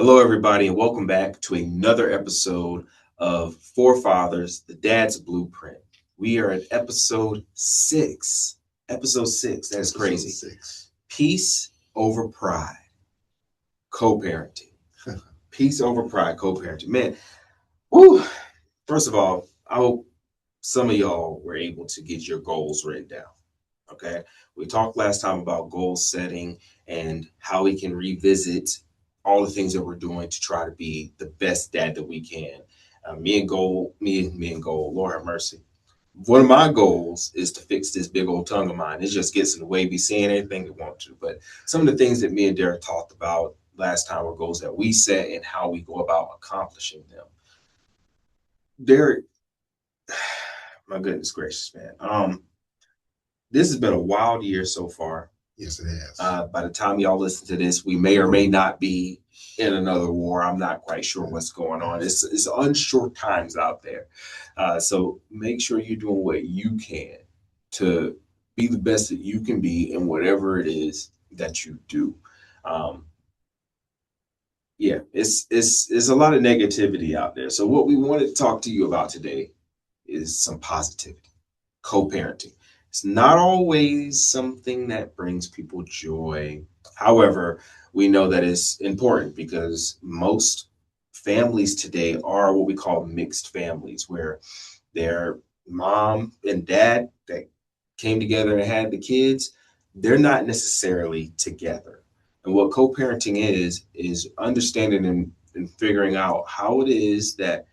Hello, everybody, and welcome back to another episode of Forefathers, the Dad's Blueprint. We are at episode six. Episode six. That's crazy. Six. Peace over pride, co-parenting. Peace over pride, co-parenting. Man, whew. First of all, I hope some of y'all were able to get your goals written down. Okay. We talked last time about goal setting and how we can revisit all the things that we're doing to try to be the best dad that we can. Me and goal, Lord have mercy. One of my goals is to fix this big old tongue of mine. It just gets in the way, be saying anything it want to. But some of the things that me and Derek talked about last time were goals that we set and how we go about accomplishing them. Derek, my goodness gracious, man. This has been a wild year so far. Yes, it has. By the time y'all listen to this, we may or may not be in another war. I'm not quite sure what's going on. It's unsure times out there. So make sure you're doing what you can to be the best that you can be in whatever it is that you do. Um, yeah, it's a lot of negativity out there. So what we wanted to talk to you about today is some positivity, co-parenting. It's not always something that brings people joy. However, we know that it's important because most families today are what we call mixed families, where their mom and dad that came together and had the kids, they're not necessarily together. And what co-parenting is understanding and figuring out how it is that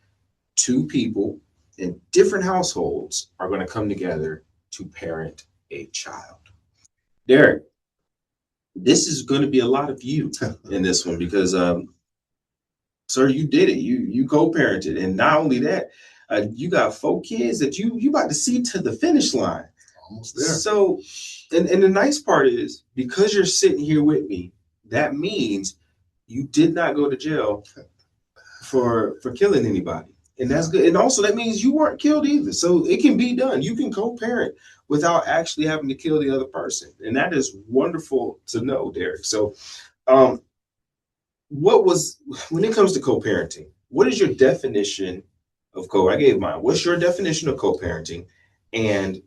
two people in different households are going to come together to parent a child. Derek, this is going to be a lot of you in this one because, sir, you did it. You co-parented, and not only that, you got 4 kids that you about to see to the finish line. Almost there. So, and the nice part is because you're sitting here with me, that means you did not go to jail for killing anybody. And that's good. And also that means you weren't killed either. So it can be done. You can co-parent without actually having to kill the other person. And that is wonderful to know, Derek. So um what was when it comes to co-parenting, what is your definition of I gave mine. What's your definition of co-parenting? And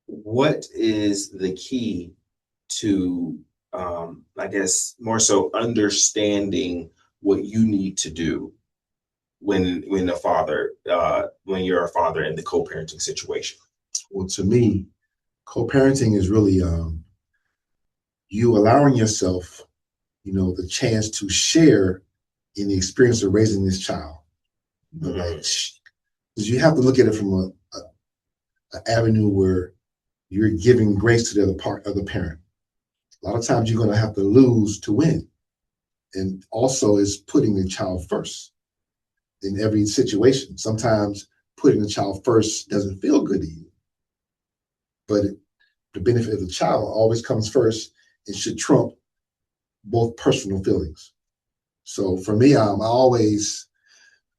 what is the key to I guess more so understanding what you need to do when a father when you're a father in the co-parenting situation? Well, to me, co-parenting is really you allowing yourself, the chance to share in the experience of raising this child. Because you have to look at it from an avenue where you're giving grace to the other part of the parent. A lot of times you're going to have to lose to win. And also is putting the child first in every situation. Sometimes putting the child first doesn't feel good to you, but the benefit of the child always comes first and should trump both personal feelings. So for me, I always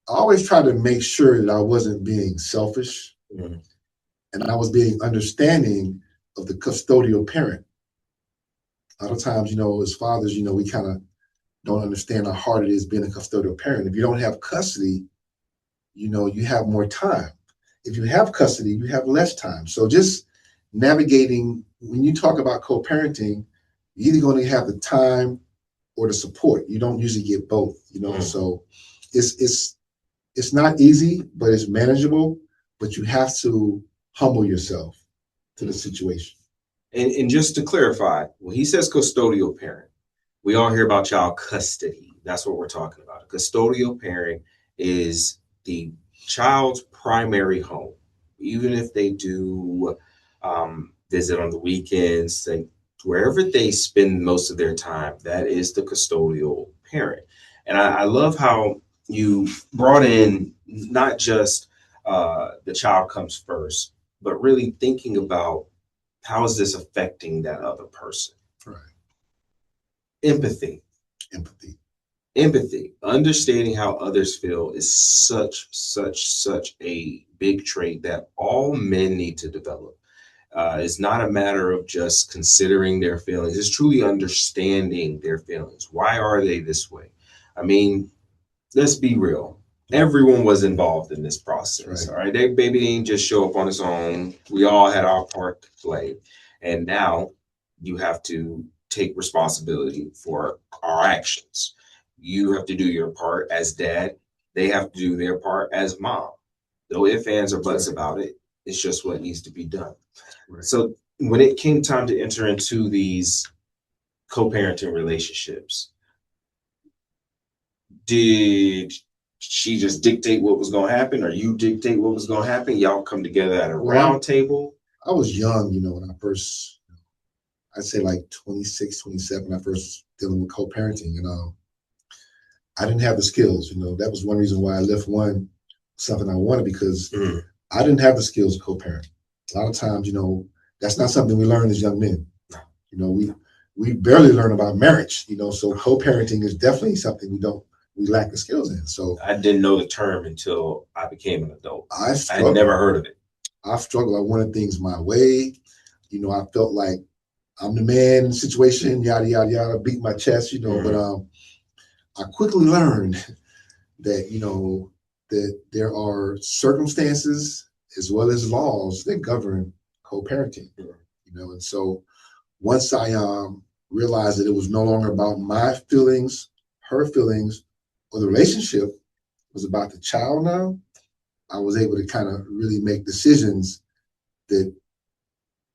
try to make sure that I wasn't being selfish and I was being understanding of the custodial parent. A lot of times, as fathers, we kind of don't understand how hard it is being a custodial parent. If you don't have custody, you have more time. If you have custody, you have less time. So just navigating, when you talk about co-parenting, you're either going to have the time or the support. You don't usually get both, So it's not easy, but it's manageable, but you have to humble yourself to the situation. And just to clarify, when he says custodial parent, we all hear about child custody. That's what we're talking about. A custodial parent is the child's primary home. Even if they do visit on the weekends, wherever they spend most of their time, that is the custodial parent. And I love how you brought in not just the child comes first, but really thinking about how is this affecting that other person? Right. Empathy. Empathy. Understanding how others feel is such a big trait that all men need to develop. It's not a matter of just considering their feelings. It's truly understanding their feelings. Why are they this way? I mean, let's be real. Everyone was involved in this process. Right. All right. That baby didn't just show up on its own. We all had our part to play. And now you have to take responsibility for our actions. You have to do your part as dad. They have to do their part as mom. No ifs, ands, or buts about it. It's just what needs to be done. Right. So when it came time to enter into these co-parenting relationships, did she just dictate what was going to happen, or you dictate what was going to happen? Y'all come together at a round table? I was young, when I first, I'd say like 26, 27, I first dealing with co-parenting. And I didn't have the skills. That was one reason why I left one, something I wanted, because I didn't have the skills to co-parent. A lot of times, that's not something we learn as young men. We barely learn about marriage, so co-parenting is definitely something we lack the skills in. So I didn't know the term until I became an adult. I had never heard of it. I struggled. I wanted things my way. I felt like I'm the man in the situation, yada, yada, yada, beat my chest, but I quickly learned that, that there are circumstances as well as laws that govern co-parenting, and so once I realized that it was no longer about my feelings, her feelings, or the relationship, it was about the child now, I was able to kind of really make decisions that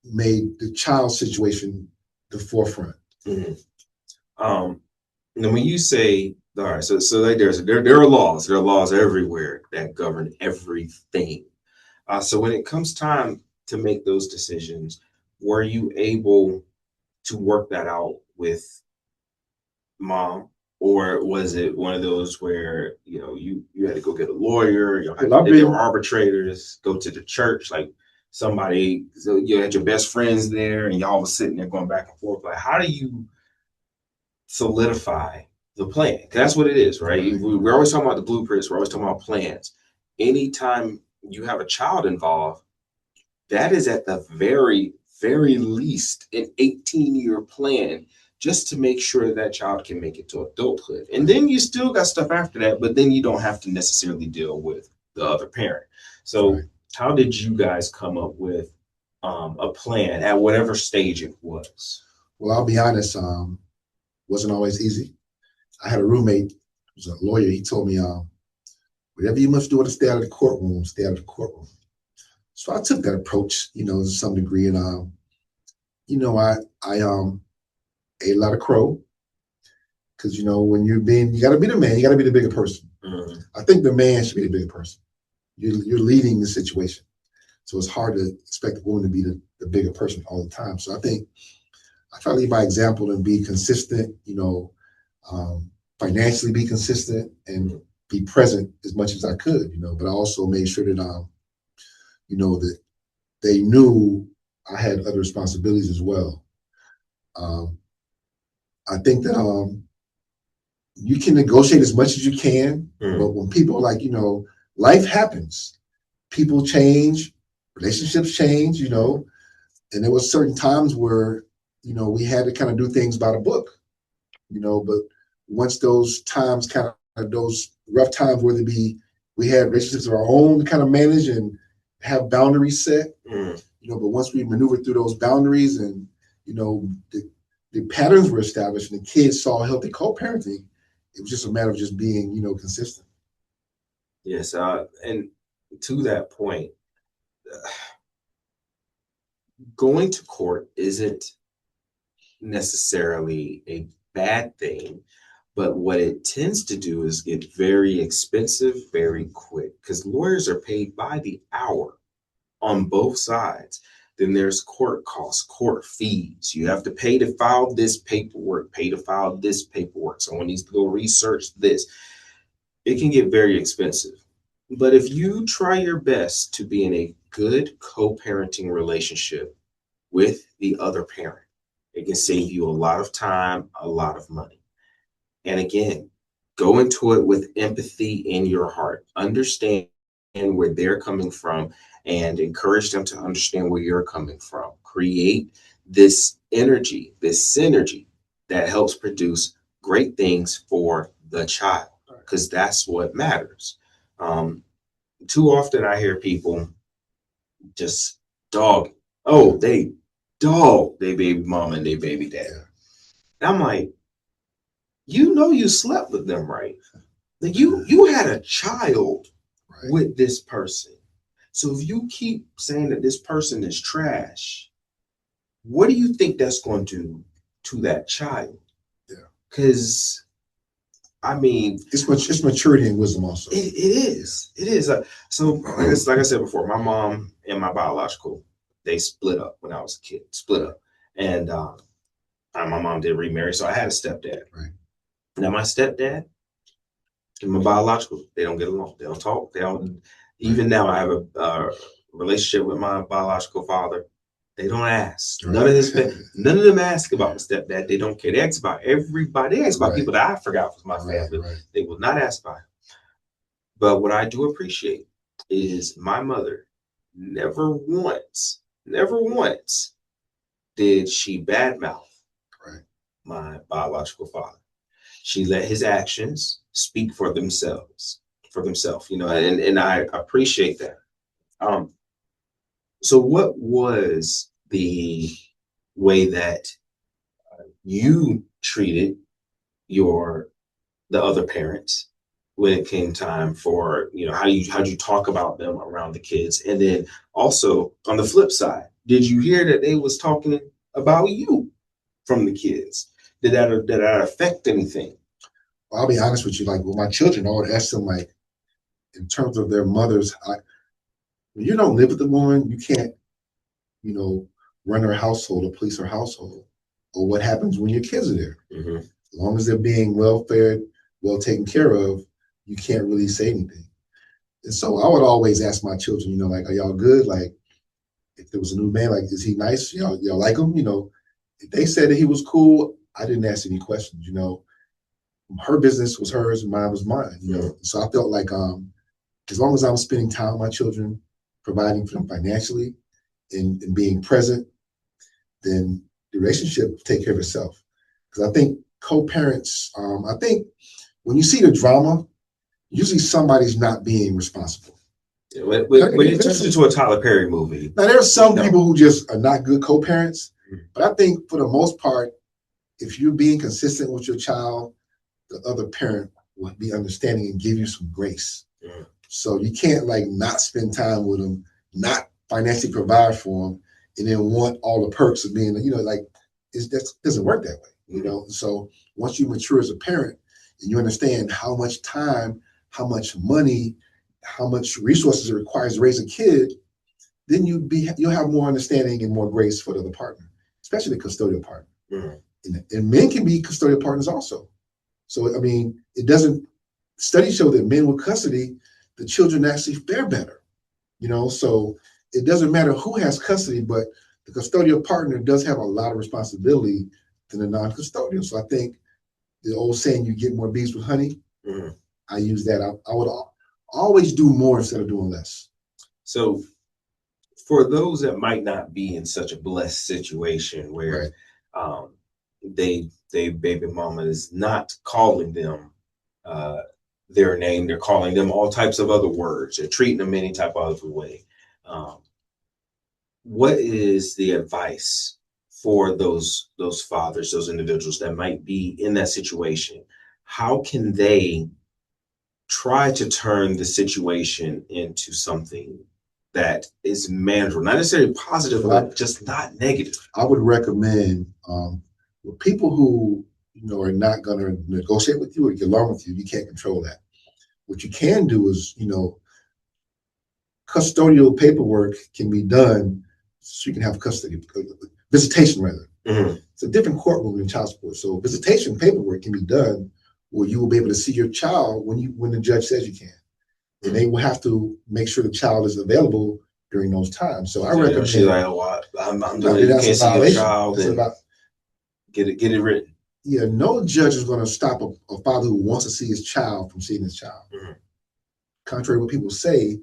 made the child situation the forefront. Mm-hmm. And when you say, all right, so like there are laws. There are laws everywhere that govern everything. So when it comes time to make those decisions, were you able to work that out with mom, or was it one of those where you had to go get a lawyer, there were arbitrators, go to the church, like somebody, so you had your best friends there, and y'all was sitting there going back and forth? Like, how do you solidify the plan? 'Cause that's what it is, right? We're always talking about the blueprints. We're always talking about plans. Anytime you have a child involved, that is at the very, very least an 18-year plan, just to make sure that child can make it to adulthood. And then you still got stuff after that, but then you don't have to necessarily deal with the other parent. So how did you guys come up with a plan at whatever stage it was? Well, I'll be honest, wasn't always easy. I had a roommate who was a lawyer. He told me, whatever you must do to stay out of the courtroom, stay out of the courtroom. So I took that approach, to some degree, and I ate a lot of crow, because when you got to be the man, you got to be the bigger person. Mm-hmm. I think the man should be the bigger person. You're leading the situation, so it's hard to expect the woman to be the bigger person all the time. So I think I try to lead by example and be consistent, financially be consistent and be present as much as I could, but I also made sure that that they knew I had other responsibilities as well. I think that you can negotiate as much as you can, but when people are like, life happens, people change, relationships change, and there was certain times where, we had to kind of do things by the book, but once those times those rough times, whether it be we had relationships of our own to kind of manage and have boundaries set, but once we maneuvered through those boundaries and, the patterns were established and the kids saw healthy co-parenting, it was just a matter of just being, consistent. Yes. And to that point, going to court isn't necessarily a bad thing, but what it tends to do is get very expensive very quick, because lawyers are paid by the hour on both sides. Then there's court costs, court fees. You have to pay to file this paperwork, pay to file this paperwork. Someone needs to go research this. It can get very expensive. But if you try your best to be in a good co-parenting relationship with the other parent, it can save you a lot of time, a lot of money. And again, go into it with empathy in your heart. Understand where they're coming from and encourage them to understand where you're coming from. Create this energy, this synergy that helps produce great things for the child, because that's what matters. Too often I hear people just dog. Oh, they dog they baby mama and they baby dad. And I'm like, you slept with them, right? Like you had a child with this person. So if you keep saying that this person is trash, what do you think that's going to do to that child? Yeah. Because I mean, it's maturity and wisdom also. It is. It is. So like I said before, my mom and my biological, they split up when I was a kid. Split up, and my mom did remarry, so I had a stepdad. Right. Now my stepdad and my biological, they don't get along. They don't talk. They don't. Even now, I have a relationship with my biological father. They don't ask. Right. None of them ask about my stepdad. They don't care. They ask about everybody. They ask about people that I forgot was my family. Right. They will not ask about him. But what I do appreciate is my mother never once did she badmouth my biological father. She let his actions speak for themselves, and I appreciate that. So what was the way that you treated the other parents when it came time for, how'd you talk about them around the kids? And then also on the flip side, did you hear that they was talking about you from the kids? Did that affect anything? Well, I'll be honest with you, like with my children, I would ask them, like, in terms of their mothers, when you don't live with the woman, you can't, run her household or police her household, or what happens when your kids are there. Mm-hmm. As long as they're being well fed, well taken care of, you can't really say anything. And so I would always ask my children, like, are y'all good? Like, if there was a new man, like, is he nice? Y'all like him? If they said that he was cool, I didn't ask any questions. Her business was hers and mine was mine. So I felt like as long as I was spending time with my children, providing for them financially and being present, then the relationship will take care of itself. Because I think co-parents, I think when you see the drama, usually somebody's not being responsible. Yeah, when it turns into a Tyler Perry movie. Now, there are some people who just are not good co-parents, but I think for the most part, if you're being consistent with your child, the other parent will be understanding and give you some grace. Mm. So you can't not spend time with them, not financially provide for them, and then want all the perks of being, that doesn't work that way, So once you mature as a parent and you understand how much time, how much money, how much resources it requires to raise a kid, then you'll have more understanding and more grace for the other partner, especially the custodial partner. Mm-hmm. And men can be custodial partners also. So, studies show that men with custody, the children actually fare better, so it doesn't matter who has custody, but the custodial partner does have a lot of responsibility than the non-custodial. So I think the old saying, you get more bees with honey, I use that. I would always do more instead of doing less. So for those that might not be in such a blessed situation where they baby mama is not calling them their name, they're calling them all types of other words, they're treating them any type of other way. What is the advice for those fathers, those individuals that might be in that situation? How can they try to turn the situation into something that is manageable, not necessarily positive, but just not negative? I would recommend with people who are not going to negotiate with you or get along with you. You can't control that. What you can do is, custodial paperwork can be done so you can have custody, visitation rather. Mm-hmm. It's a different courtroom than child support. So visitation paperwork can be done where you will be able to see your child when the judge says you can. And they will have to make sure the child is available during those times. So I recommend. She's like, I'm doing it. You can't see your child. Get it written. Yeah, no judge is going to stop a father who wants to see his child from seeing his child. Mm-hmm. Contrary to what people say,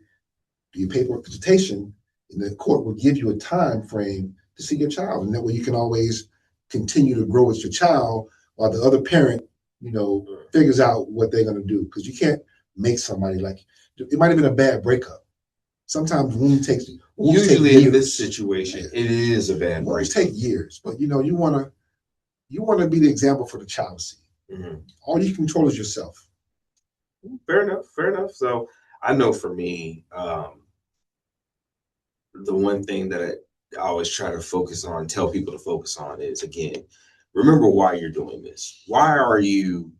do your paperwork visitation, and the court will give you a time frame to see your child. And that way you can always continue to grow with your child while the other parent figures out what they're going to do, because you can't make somebody, like, it might have been a bad breakup. Sometimes wounds take Usually years. In this situation, it is a bad breakup. Wounds take years, but you want to be the example for the child to see. Mm-hmm. All you control is yourself. Fair enough. So I know for me, the one thing that I always try to focus on, tell people to focus on, is, again, remember why you're doing this. Why are you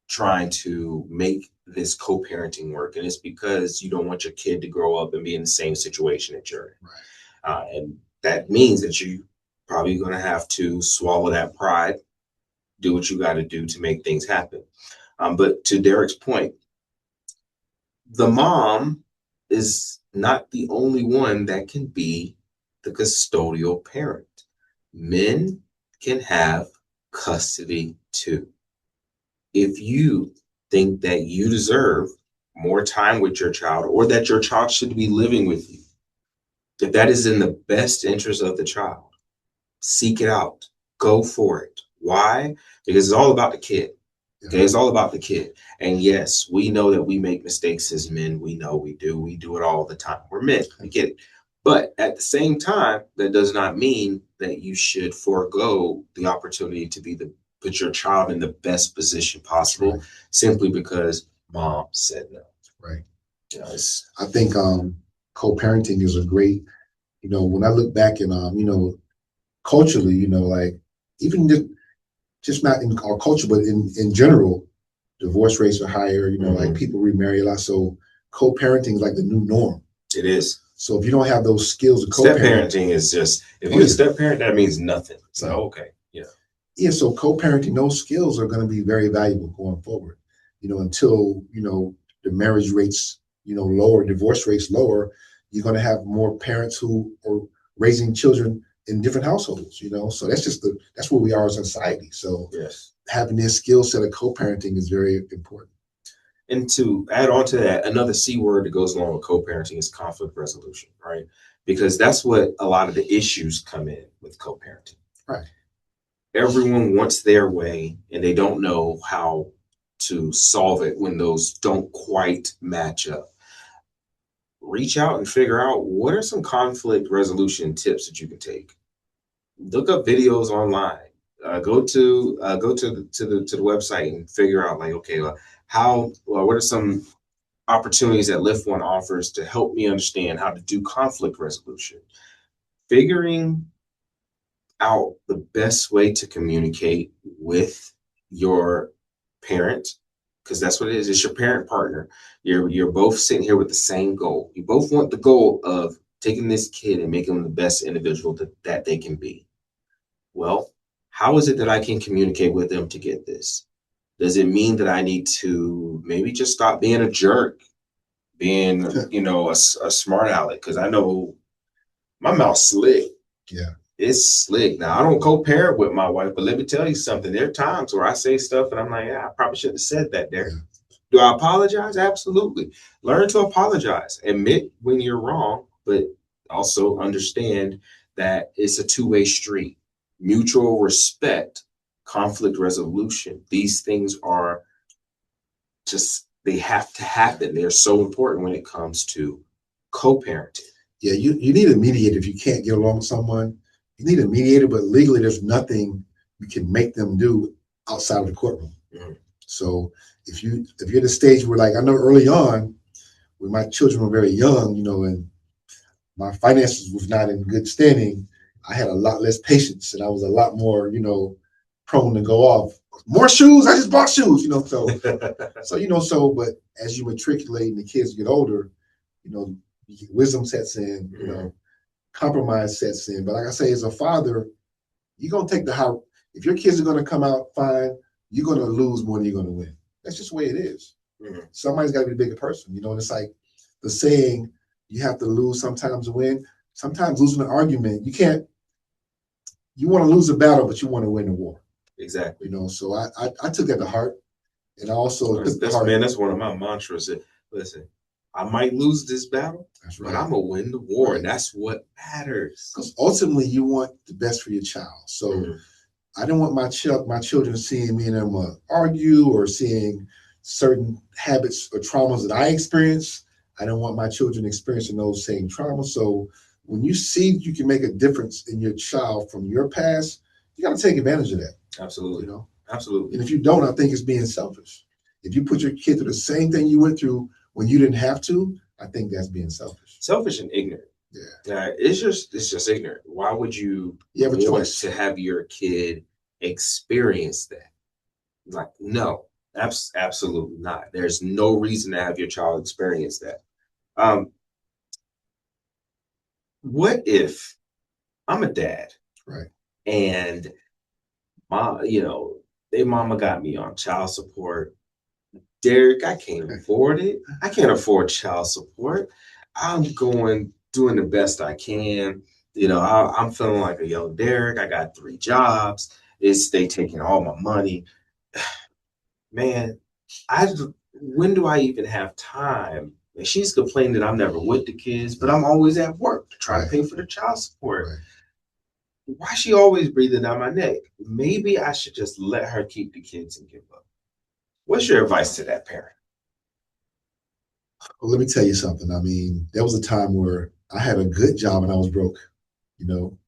trying to make this co-parenting work? And it's because you don't want your kid to grow up and be in the same situation that you're in. Right. And that means that you probably going to have to swallow that pride, do what you got to do to make things happen. But to Derek's point, the mom is not the only one that can be the custodial parent. Men can have custody too. If you think that you deserve more time with your child, or that your child should be living with you, if that is in the best interest of the child, seek it out. Go for it. Why? Because it's all about the kid. Okay, it's all about the kid. And yes, we know that we make mistakes as men. We know we do. We do it all the time. We're men. I get it. But at the same time, that does not mean that you should forego the opportunity to put your child in the best position possible, simply because mom said no. Right. I think co-parenting is a great, when I look back and culturally, like, even just not in our culture, but in general, divorce rates are higher, like, people remarry a lot. So co-parenting is like the new norm. It is. So if you don't have those skills of step-parenting is just, if you're a step-parent, that means nothing. So, okay. Yeah. Yeah. So co-parenting, those skills are going to be very valuable going forward, until, the marriage rates, lower, divorce rates lower. You're going to have more parents who are raising children in different households, so that's where we are as a society. So yes, having this skill set of co-parenting is very important. And to add on to that, another C word that goes along with co-parenting is conflict resolution, right? Because that's what a lot of the issues come in with co-parenting. Right. Everyone wants their way, and they don't know how to solve it when those don't quite match up. Reach out and figure out, what are some conflict resolution tips that you can take. Look up videos online. Go to the website and figure out, like, okay, what are some opportunities that Lift One offers to help me understand how to do conflict resolution. Figuring out the best way to communicate with your parent, because that's what it is. It's your parent partner. You're both sitting here with the same goal. You both want the goal of taking this kid and making them the best individual that they can be. Well, how is it that I can communicate with them to get this? Does it mean that I need to maybe just stop being a jerk, being, a smart aleck? Because I know my mouth's slick. Yeah. It's slick. Now, I don't co-parent with my wife, but let me tell you something. There are times where I say stuff and I'm like, I probably shouldn't have said that there. Yeah. Do I apologize? Absolutely. Learn to apologize. Admit when you're wrong, but also understand that it's a two-way street. Mutual respect, conflict resolution. These things are just, they have to happen. They're so important when it comes to co-parenting. Yeah, you need a mediator if you can't get along with someone. You need a mediator, but legally there's nothing you can make them do outside of the courtroom. Mm-hmm. So if you're at the stage where, like, I know early on, when my children were very young, and my finances was not in good standing, I had a lot less patience, and I was a lot more, prone to go off. More shoes? I just bought shoes, but as you matriculate and the kids get older, wisdom sets in, compromise sets in. But like I say, as a father, you're going to take the high. If your kids are going to come out fine, you're going to lose more than you're going to win. That's just the way it is. Mm-hmm. Somebody's got to be the bigger person. And it's like the saying, you have to lose sometimes to win. Sometimes losing an argument, you want to lose a battle, but you want to win the war. Exactly. So I took that to heart. And I also that's one of my mantras. Listen, I might lose this battle, but I'm going to win the war. Right. And that's what matters. Because ultimately, you want the best for your child. So I didn't want my children seeing me and them argue or seeing certain habits or traumas that I experienced. I didn't want my children experiencing those same traumas. So when you see you can make a difference in your child from your past, you got to take advantage of that. Absolutely. You know, Absolutely. and if you don't, I think it's being selfish. If you put your kid through the same thing you went through when you didn't have to, I think that's being selfish. Selfish and ignorant. Yeah. It's just ignorant. Why would you You have a want choice. to have your kid experience that? Like, no, absolutely not. There's no reason to have your child experience that. Um, what if I'm a dad, Right. and mom, their mama got me on child support. Derek, I can't afford it. I can't afford child support. I'm doing the best I can. I'm feeling like a young Derek. I got 3 jobs. They taking all my money. Man, I when do I even have time? And she's complaining that I'm never with the kids, but I'm always at work to try to pay for the child support. Right. Why is she always breathing down my neck? Maybe I should just let her keep the kids and give up. What's your advice to that parent? Well, let me tell you something. I mean, there was a time where I had a good job and I was broke, you know,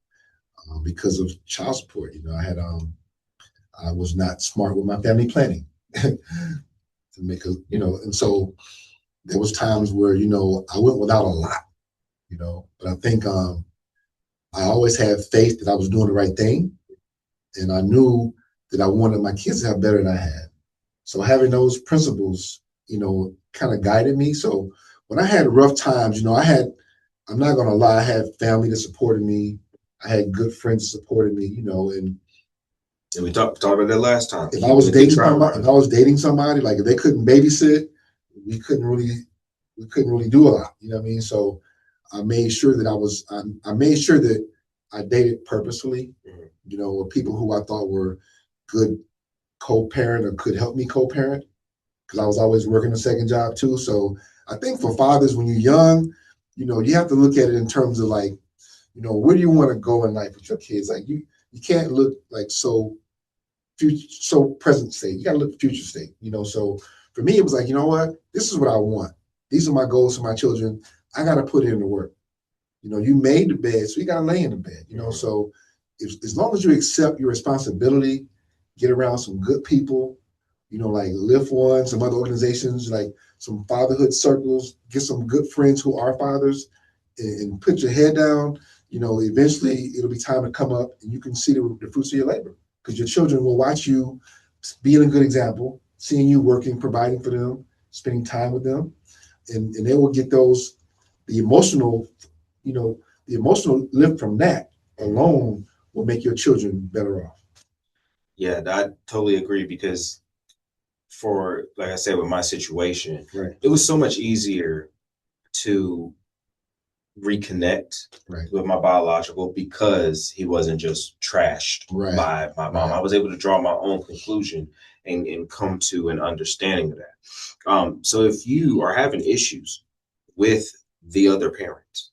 because of child support. I was not smart with my family planning to make and so there was times where, I went without a lot, but I think I always had faith that I was doing the right thing. And I knew that I wanted my kids to have better than I had. So having those principles, kind of guided me. So when I had rough times, I'm not going to lie, I had family that supported me. I had good friends that supported me, And we talked about that last time. If I was dating somebody, like if they couldn't babysit, we couldn't really do a lot. You know what I mean? So I made sure that I made sure that I dated purposefully, with people who I thought were good co-parent or could help me co-parent, because I was always working a second job too. So I think for fathers, when you're young, you have to look at it in terms of like, where do you want to go in life with your kids? Like you can't look like so present state. You got to look future state. So for me, it was like, you know what? This is what I want. These are my goals for my children. I got to put in the work. You made the bed, so you got to lay in the bed. So as long as you accept your responsibility, get around some good people, like Lift One, some other organizations, like some fatherhood circles, get some good friends who are fathers, and put your head down. Eventually it'll be time to come up, and you can see the fruits of your labor, because your children will watch you being a good example, seeing you working, providing for them, spending time with them, and they will get the emotional, the emotional lift from that alone will make your children better off. Yeah, I totally agree, because like I said, with my situation, Right. it was so much easier to reconnect with my biological, because he wasn't just trashed by my mom. I was able to draw my own conclusion and come to an understanding of that. So if you are having issues with the other parent,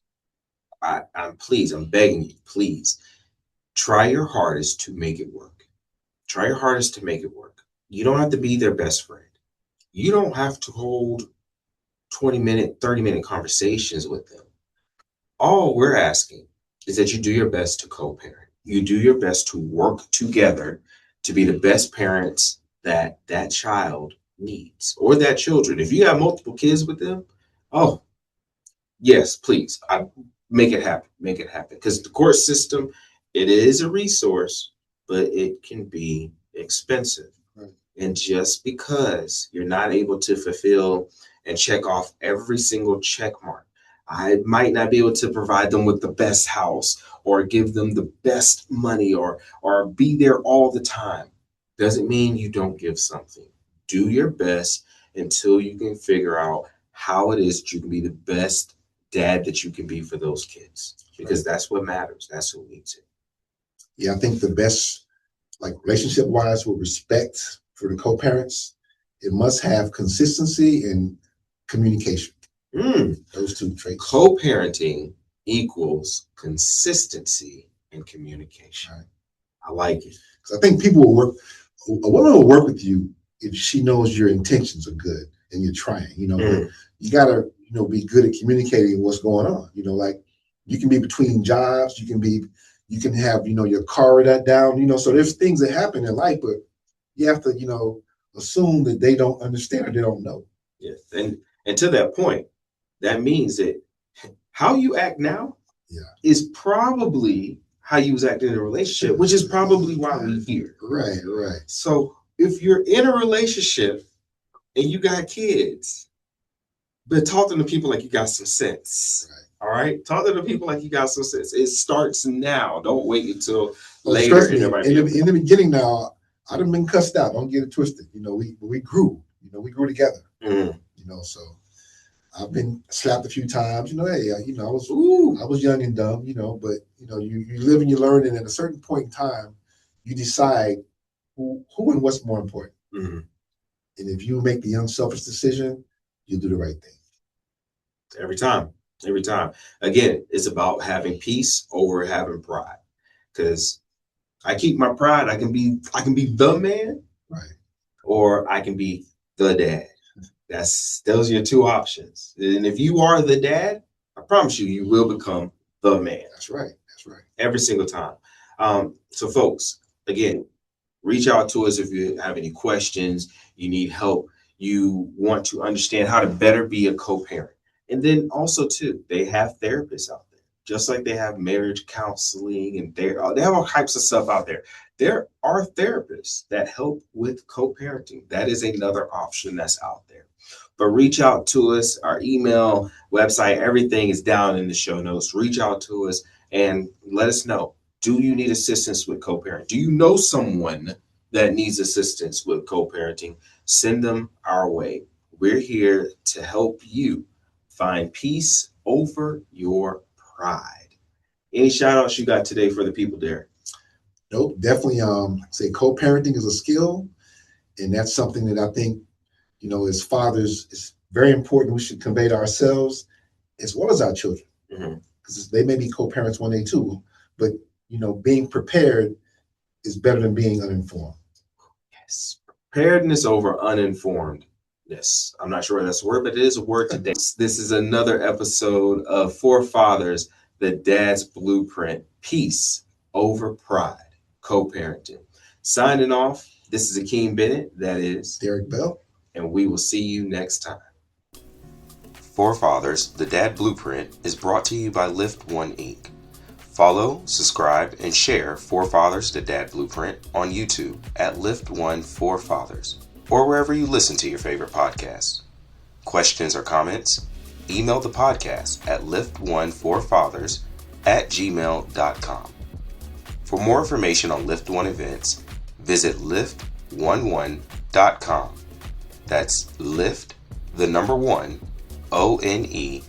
I'm begging you, please try your hardest to make it work. Try your hardest to make it work. You don't have to be their best friend. You don't have to hold 20-minute, 30-minute conversations with them. All we're asking is that you do your best to co-parent. You do your best to work together to be the best parents that that child needs, or that children. If you have multiple kids with them, oh, yes, please, make it happen. Make it happen. Because the court system, it is a resource, but it can be expensive. Right. And just because you're not able to fulfill and check off every single check mark, I might not be able to provide them with the best house or give them the best money or be there all the time, doesn't mean you don't give something. Do your best until you can figure out how it is that you can be the best dad that you can be for those kids, because that's what matters. That's who needs it. Yeah, I think the best, like relationship wise, with respect for the co-parents, it must have consistency and communication. Those two traits. Co-parenting equals consistency and communication. Right. I like it. Because I think a woman will work with you if she knows your intentions are good and you're trying, but you gotta, be good at communicating what's going on. Like you can be between jobs, you can have, your car down, so there's things that happen in life, but you have to, assume that they don't understand or they don't know. Yes. And to that point, that means that how you act now is probably how you was acting in a relationship, which is probably why we're here. Right. So if you're in a relationship and you got kids, but talk to the people like you got some sense. Right. All right? Talk to the people like you got some sense. It starts now. Don't wait until later. In the beginning now, I'd have been cussed out. Don't get it twisted. We grew. We grew together. So I've been slapped a few times. Hey, I was young and dumb. But you live and you learn, and at a certain point in time, you decide who and what's more important. And if you make the unselfish decision, you'll do the right thing. Every time. Again, it's about having peace over having pride. Because I keep my pride. I can be the man, right, or I can be the dad. Those are your two options. And if you are the dad, I promise you will become the man. That's right. Every single time. So folks, again, reach out to us if you have any questions, you need help, you want to understand how to better be a co-parent. And then also too, they have therapists out there, just like they have marriage counseling, and they have all types of stuff out there. There are therapists that help with co-parenting. That is another option that's out there. But reach out to us. Our email, website, everything is down in the show notes. Reach out to us and let us know. Do you need assistance with co-parenting? Do you know someone that needs assistance with co-parenting? Send them our way. We're here to help you find peace over your pride. Any shout outs you got today for the people, Derek? Nope, definitely say co-parenting is a skill, and that's something that I think, as fathers, is very important. We should convey to ourselves as well as our children, because they may be co-parents one day too, but being prepared is better than being uninformed. Yes, preparedness over uninformedness. I'm not sure that's a word, but it is a word today. This is another episode of For Fathers, the Dad's Blueprint, Peace Over Pride, Co-Parenting. Signing off, this is Akeem Bennett, that is Derek Bell, and we will see you next time. For Fathers, the Dad Blueprint is brought to you by Lift One Inc. Follow, subscribe, and share For Fathers, the Dad Blueprint on YouTube at Lift One For Fathers, or wherever you listen to your favorite podcasts. Questions or comments? Email the podcast at liftoneforfathers@gmail.com. For more information on Lift One events, visit lift11.com. That's lift, the number one, one.com.